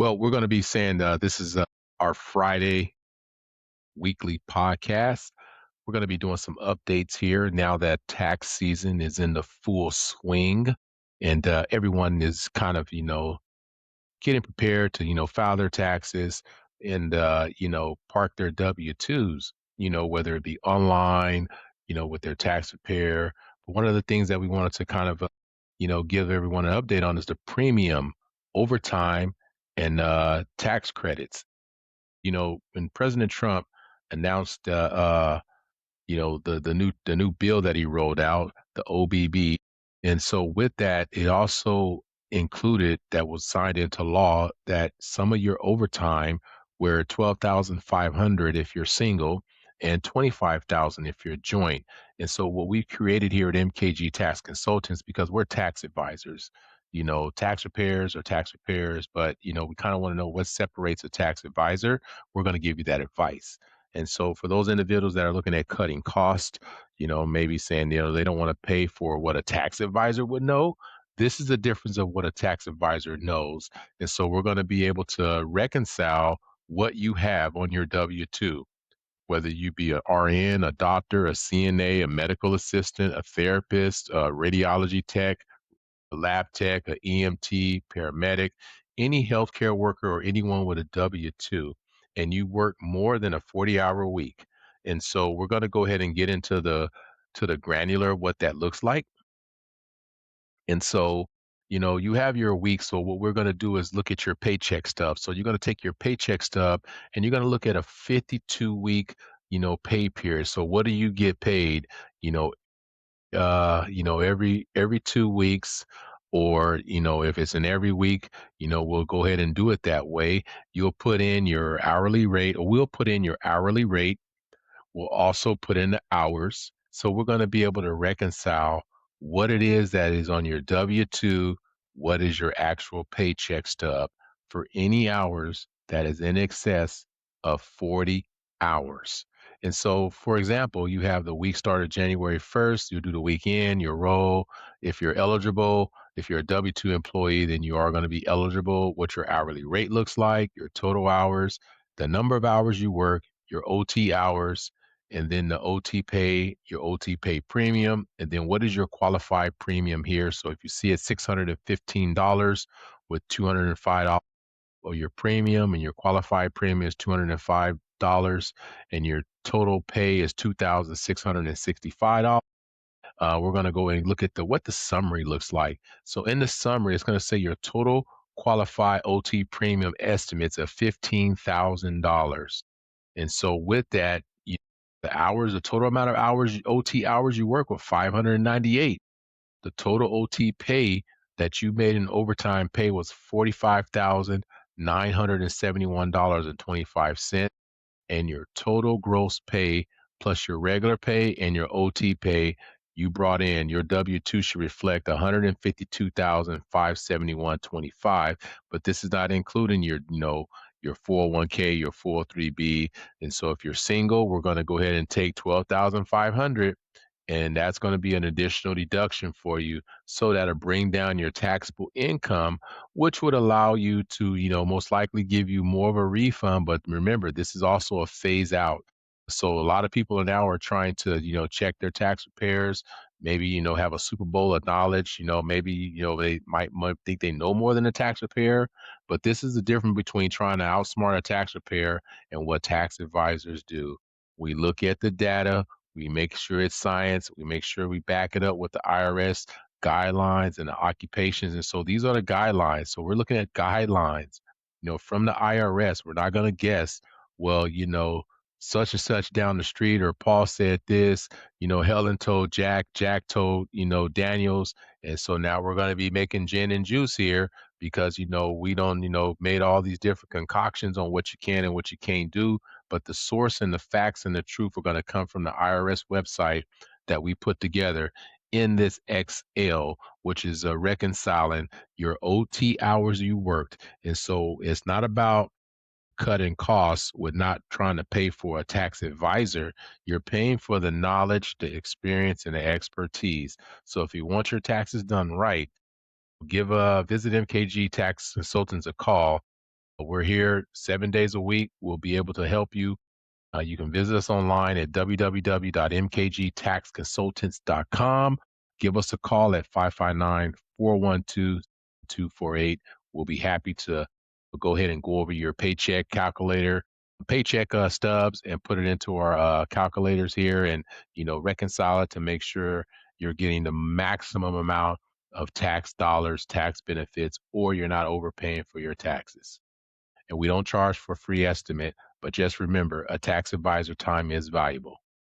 Well, we're going to be saying this is our Friday weekly podcast. We're going to be doing some updates here now that tax season is in the full swing, and everyone is kind of, getting prepared to, file their taxes and, park their W-2s, whether it be online, with their tax preparer. But one of the things that we wanted to kind of, give everyone an update on is the premium overtime and tax credits. When President Trump announced the new bill that he rolled out, the OBB. And so with that, it also included that was signed into law that some of your overtime, where 12,500 if you're single and 25,000 if you're joint. And so what we've created here at MKG Tax Consultants, because we're tax advisors, tax repairs or tax repairs, but we kind of want to know what separates a tax advisor. We're going to give you that advice. And so for those individuals that are looking at cutting cost, maybe saying, they don't want to pay for what a tax advisor would know. This is the difference of what a tax advisor knows. And so we're going to be able to reconcile what you have on your W-2, whether you be an RN, a doctor, a CNA, a medical assistant, a therapist, a radiology tech, a lab tech, a EMT, paramedic, any healthcare worker or anyone with a W-2, and you work more than a 40-hour week. And so we're going to go ahead and get into the granular what that looks like. And so, you have your week. So what we're going to do is look at your paycheck stub. So you're going to take your paycheck stub and you're going to look at a 52-week, pay period. So what do you get paid, you know, every 2 weeks, or if it's an every week, we'll go ahead and do it that way. You'll put in your hourly rate, or we'll put in your hourly rate. We'll also put in the hours. So we're going to be able to reconcile what it is that is on your W-2, what is your actual paycheck stub for any hours that is in excess of 40 hours. And so, for example, you have the week started January 1st, you do the weekend, your roll. If you're eligible, if you're a W-2 employee, then you are going to be eligible, what your hourly rate looks like, your total hours, the number of hours you work, your OT hours, and then the OT pay, your OT pay premium, and then what is your qualified premium here? So if you see it $615 with $205 of your premium, and your qualified premium is $205, and your total pay is $2,665. We're going to go and look at what the summary looks like. So in the summary, it's going to say your total qualified OT premium estimates of $15,000. And so with that, the total amount of hours, OT hours you work with 598. The total OT pay that you made in overtime pay was $45,971.25. And your total gross pay plus your regular pay and your OT pay you brought in, your W-2 should reflect 152,571.25. But this is not including your 401k, your 403b. And so if you're single, we're going to go ahead and take 12,500, and that's going to be an additional deduction for you. So that'll bring down your taxable income, which would allow you to, most likely give you more of a refund. But remember, this is also a phase out. So a lot of people now are trying to, check their tax repairs, maybe, have a Super Bowl of knowledge, maybe, they might think they know more than a tax repair. But this is the difference between trying to outsmart a tax repair and what tax advisors do. We look at the data, we make sure it's science. We make sure we back it up with the IRS guidelines and the occupations. And so these are the guidelines. So we're looking at guidelines, from the IRS. We're not going to guess, well, such and such down the street, or Paul said this, Helen told Jack, Jack told, Daniels. And so now we're going to be making gin and juice here because, we don't, made all these different concoctions on what you can and what you can't do, but the source and the facts and the truth are going to come from the IRS website that we put together in this XL, which is reconciling your OT hours you worked. And so it's not about cutting costs with not trying to pay for a tax advisor. You're paying for the knowledge, the experience, and the expertise. So if you want your taxes done right, visit MKG Tax Consultants a call. We're here 7 days a week. We'll be able to help you. You can visit us online at www.mkgtaxconsultants.com. Give us a call at 559-412-248. We'll be happy to go ahead and go over your paycheck calculator, paycheck stubs, and put it into our calculators here, and reconcile it to make sure you're getting the maximum amount of tax dollars, tax benefits, or you're not overpaying for your taxes. And we don't charge for free estimate, but just remember, a tax advisor time is valuable.